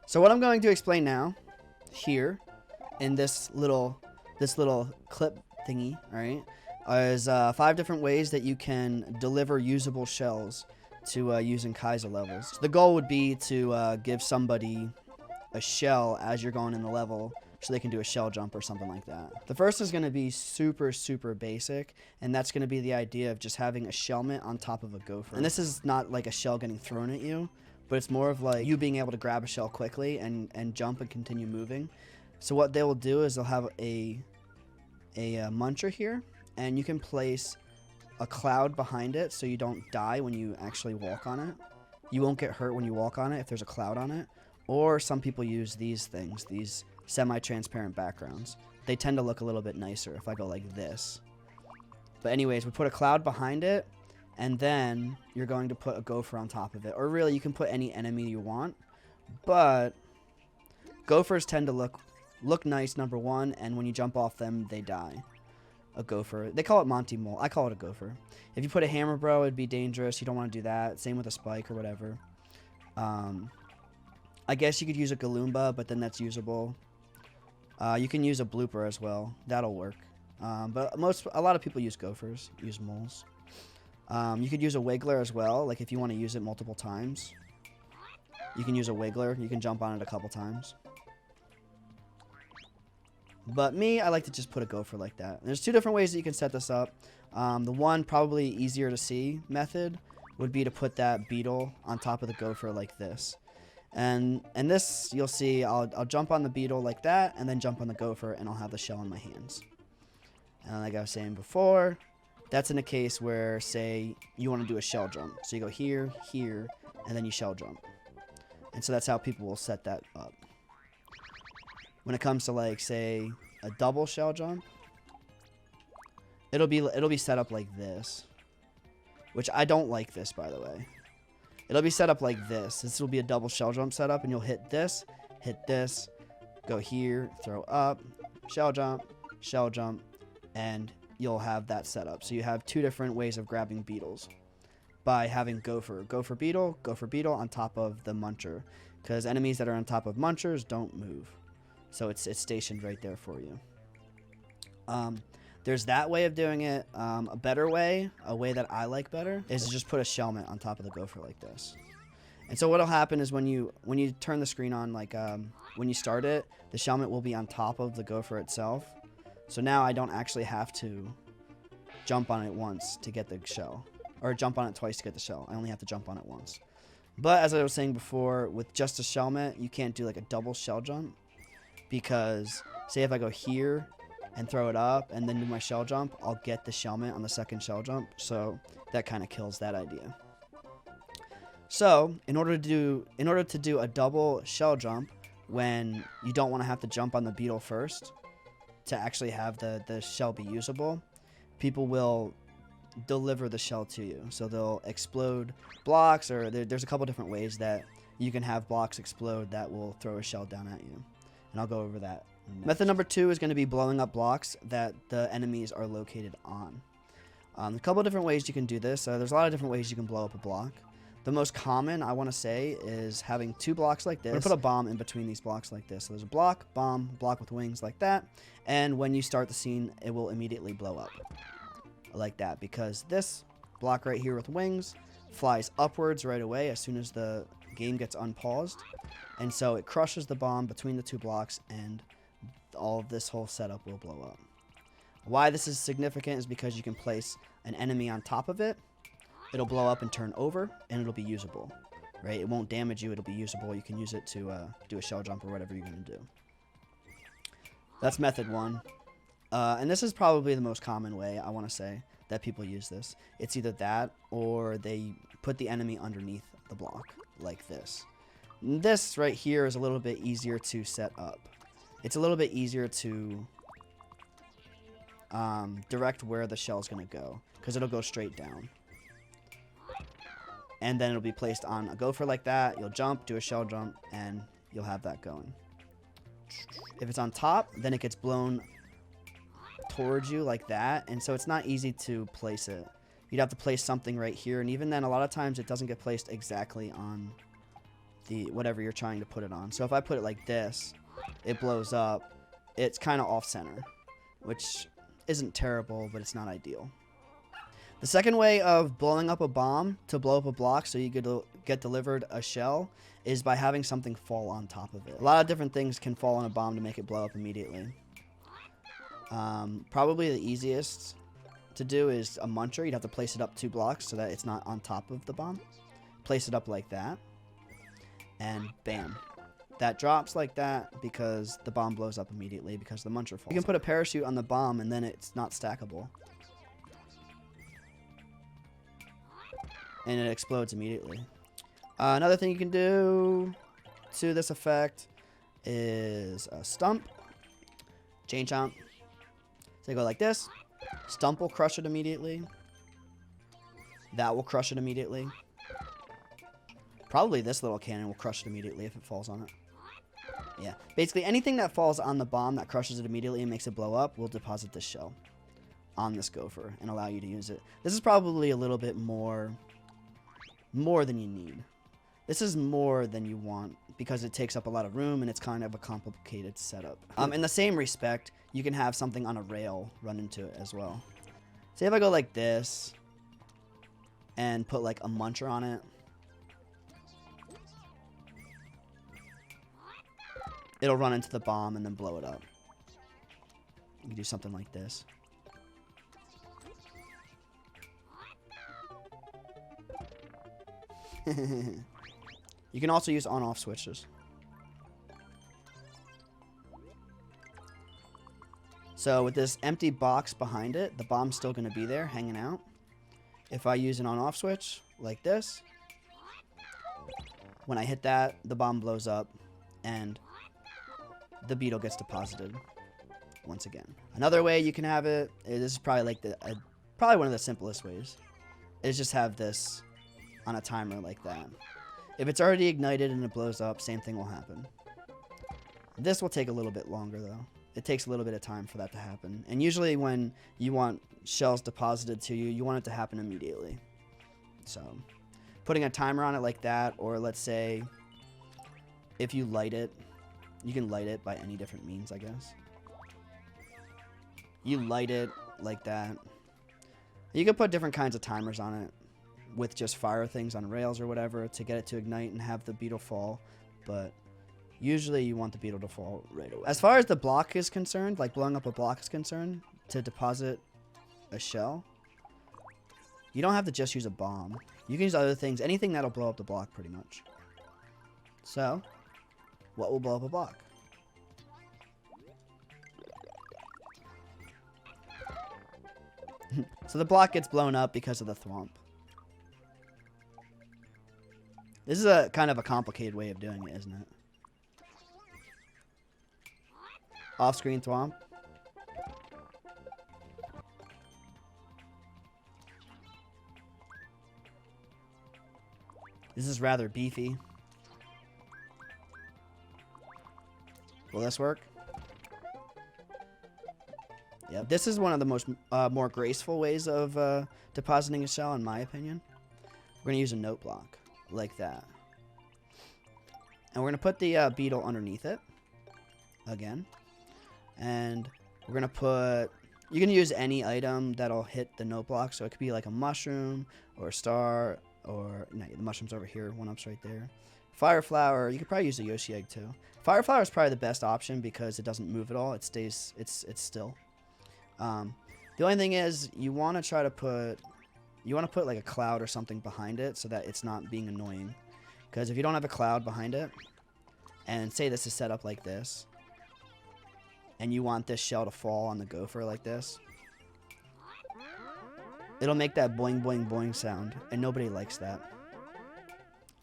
So what I'm going to explain now, here, in this little clip thingy, all right, is 5 different ways that you can deliver usable shells to using Kaizo levels. So the goal would be to give somebody a shell as you're going in the level, so they can do a shell jump or something like that. The first is going to be super basic, and that's going to be the idea of just having a Shellmet on top of a Gopher. And this is not like a shell getting thrown at you, but it's more of like you being able to grab a shell quickly and jump and continue moving. So what they will do is they'll have a Muncher here, and you can place a cloud behind it so you don't die when you actually walk on it. You won't get hurt when you walk on it if there's a cloud on it. Or some people use these things, these semi-transparent backgrounds. They tend to look a little bit nicer if I go like this. But anyways, we put a cloud behind it, and then you're going to put a Gopher on top of it. Or really, you can put any enemy you want. But Gophers tend to look nice, number one, and when you jump off them, they die. A Gopher. They call it Monty Mole. I call it a Gopher. If you put a Hammer Bro, it'd be dangerous. You don't want to do that. Same with a Spike or whatever. I guess you could use a Galoomba, but then that's usable. You can use a Blooper as well. That'll work. But a lot of people use Gophers, use moles. You could use a Wiggler as well. Like if you want to use it multiple times, you can use a Wiggler. You can jump on it a couple times. But me, I like to just put a Gopher like that. There's 2 different ways that you can set this up. The one probably easier to see method would be to put that Beetle on top of the Gopher like this. And this, you'll see, I'll jump on the Beetle like that, and then jump on the Gopher, and I'll have the shell in my hands. And like I was saying before, that's in a case where, say, you want to do a shell jump. So you go here, here, and then you shell jump. And so that's how people will set that up. When it comes to, like, say, a double shell jump, it'll be set up like this. Which I don't like this, by the way. It'll be set up like this. This will be a double shell jump setup, and you'll hit this, go here, throw up, shell jump, and you'll have that set up. So you have 2 different ways of grabbing beetles by having Gopher Beetle on top of the Muncher, because enemies that are on top of Munchers don't move. So it's stationed right there for you. There's that way of doing it. A better way, a way that I like better, is to just put a Shellmet on top of the Gopher like this. And so what'll happen is when you turn the screen on, like when you start it, the Shellmet will be on top of the Gopher itself. So now I don't actually have to jump on it once to get the shell, or jump on it twice to get the shell. I only have to jump on it once. But as I was saying before, with just a Shellmet, you can't do like a double shell jump, because say if I go here and throw it up and then do my shell jump, I'll get the Shellmet on the second shell jump. So that kind of kills that idea. So in order to do a double shell jump when you don't want to have to jump on the Beetle first to actually have the shell be usable, people will deliver the shell to you. So they'll explode blocks, or there's a couple different ways that you can have blocks explode that will throw a shell down at you. And I'll go over that. Method number 2 is going to be blowing up blocks that the enemies are located on. A couple different ways you can do this. There's a lot of different ways you can blow up a block. The most common, I want to say, is having 2 blocks like this. I'm going to put a bomb in between these blocks like this. So there's a block, bomb, block with wings like that. And when you start the scene, it will immediately blow up like that, because this block right here with wings flies upwards right away as soon as the game gets unpaused. And so it crushes the bomb between the 2 blocks, and all of this whole setup will blow up. Why this is significant is because you can place an enemy on top of it. It'll blow up and turn over, and it'll be usable, right? It won't damage you. It'll be usable. You can use it to do a shell jump or whatever you're going to do. That's method 1. And this is probably the most common way, I want to say, that people use this. It's either that, or they put the enemy underneath the block like this. This right here is a little bit easier to set up. It's a little bit easier to direct where the shell is going to go, because it'll go straight down. And then it'll be placed on a Gopher like that. You'll jump, do a shell jump, and you'll have that going. If it's on top, then it gets blown towards you like that, and so it's not easy to place it. You'd have to place something right here, and even then, a lot of times it doesn't get placed exactly on the whatever you're trying to put it on. So if I put it like this, it blows up. It's kind of off center, which isn't terrible, but it's not ideal. The second way of blowing up a bomb to blow up a block so you could get delivered a shell is by having something fall on top of it. A lot of different things can fall on a bomb to make it blow up immediately. Probably the easiest to do is a muncher. You'd have to place it up 2 blocks so that it's not on top of the bomb. Place it up like that, and bam. That drops like that because the bomb blows up immediately because the muncher falls. You can put a parachute on the bomb and then it's not stackable. And it explodes immediately. Another thing you can do to this effect is a stump. Chain chomp. So you go like this. Stump will crush it immediately. That will crush it immediately. Probably this little cannon will crush it immediately if it falls on it. Yeah. Basically, anything that falls on the bomb that crushes it immediately and makes it blow up will deposit this shell on this gopher and allow you to use it. This is probably a little bit more than you need. This is more than you want because it takes up a lot of room and it's kind of a complicated setup. In the same respect, you can have something on a rail run into it as well. Say if I go like this and put like a muncher on it, it'll run into the bomb and then blow it up. You can do something like this. You can also use on-off switches. So with this empty box behind it, the bomb's still going to be there hanging out. If I use an on-off switch like this, when I hit that, the bomb blows up and the beetle gets deposited once again. Another way you can have it, this is probably like probably one of the simplest ways, is just have this on a timer like that. If it's already ignited and it blows up, same thing will happen. This will take a little bit longer though. It takes a little bit of time for that to happen. And usually when you want shells deposited to you, you want it to happen immediately. So putting a timer on it like that, or let's say if you light it, you can light it by any different means, I guess. You light it like that. You can put different kinds of timers on it with just fire things on rails or whatever to get it to ignite and have the beetle fall, but usually you want the beetle to fall right away. As far as the block is concerned, like blowing up a block is concerned, to deposit a shell, you don't have to just use a bomb. You can use other things, anything that'll blow up the block pretty much. So, what will blow up a block? So the block gets blown up because of the thwomp. This is a kind of a complicated way of doing it, isn't it? Off-screen thwomp. This is rather beefy. Will this work? Yeah, this is one of the most more graceful ways of depositing a shell, in my opinion. We're going to use a note block like that. And we're going to put the beetle underneath it again. And we're going to put... You can use any item that'll hit the note block. So it could be like a mushroom or a star or... No, the mushroom's over here. One up's right there. Fire flower. You could probably use a Yoshi egg too. Fire flower is probably the best option because it doesn't move at all. It stays... It's still. The only thing is you want to try to put... You want to put like a cloud or something behind it so that it's not being annoying. Because if you don't have a cloud behind it, and say this is set up like this, and you want this shell to fall on the gopher like this, it'll make that boing boing boing sound, and nobody likes that.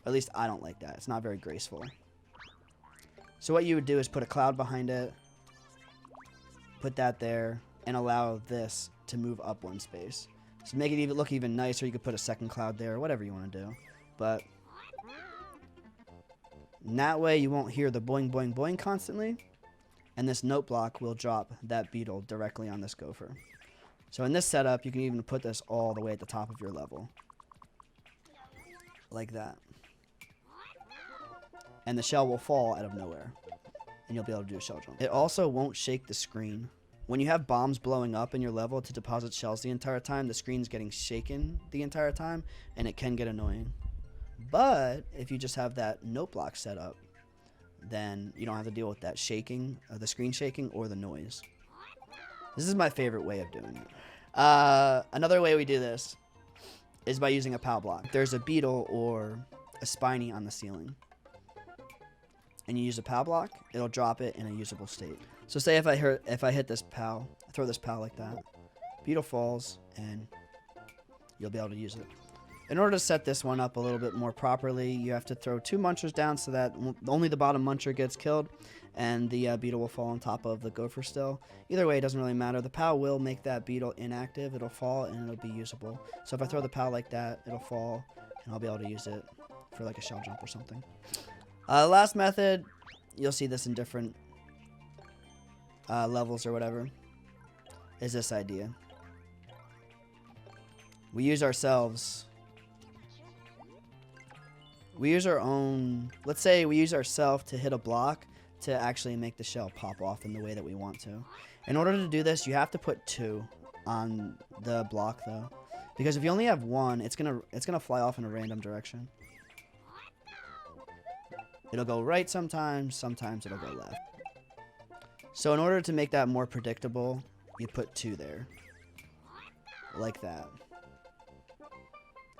At least I don't like that. It's not very graceful. So what you would do is put a cloud behind it, put that there, and allow this to move up one space. So make it look even nicer. You could put a second cloud there, or whatever you want to do. But in that way, you won't hear the boing, boing, boing constantly. And this note block will drop that beetle directly on this gopher. So in this setup, you can even put this all the way at the top of your level. Like that. and the shell will fall out of nowhere, and you'll be able to do a shell jump. It also won't shake the screen. When you have bombs blowing up in your level to deposit shells the entire time, the screen's getting shaken the entire time, and it can get annoying. But if you just have that note block set up, then you don't have to deal with that shaking, the screen shaking, or the noise. This is my favorite way of doing it. Another way we do this is by using a POW block. There's a Beetle or a Spiny on the ceiling, and you use a POW block, it'll drop it in a usable state. So say if I hit this POW, throw this POW like that, Beetle falls, and you'll be able to use it. In order to set this one up a little bit more properly, you have to throw 2 Munchers down so that only the bottom Muncher gets killed, and the Beetle will fall on top of the Gopher still. Either way, it doesn't really matter. The POW will make that Beetle inactive. It'll fall, and it'll be usable. So if I throw the POW like that, it'll fall, and I'll be able to use it for like a shell jump or something. Last method, you'll see this in different levels or whatever, is this idea. We use ourselves. We use our own, let's say we use ourselves to hit a block to actually make the shell pop off in the way that we want to. In order to do this, you have to put 2 on the block though, because if you only have 1, it's gonna fly off in a random direction. It'll go right sometimes it'll go left. So in order to make that more predictable, you put 2 there, like that.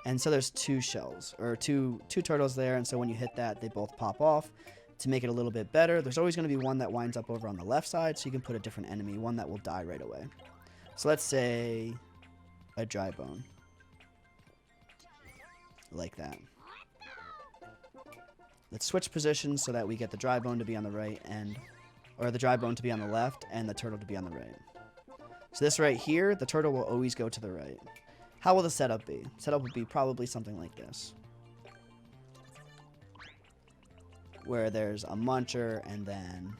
And so there's 2 shells, or two turtles there, and so when you hit that, they both pop off. To make it a little bit better, there's always going to be one that winds up over on the left side, so you can put a different enemy, one that will die right away. So let's say a dry bone, like that. Let's switch positions so that we get the dry bone to be on the right, or the dry bone to be on the left, and the turtle to be on the right. So this right here, the turtle will always go to the right. How will the setup be? Setup would be probably something like this, where there's a Muncher and then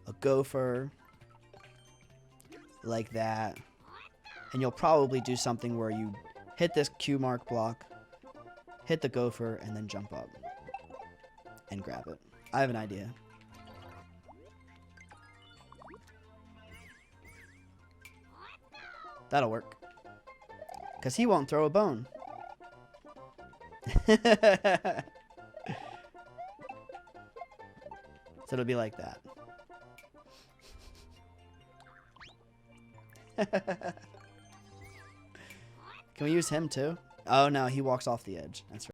a Gopher, like that. And you'll probably do something where you hit this Q mark block, hit the Gopher, and then jump up and grab it. I have an idea. That'll work, because he won't throw a bone. So it'll be like that. Can we use him too? Oh no, he walks off the edge. That's right.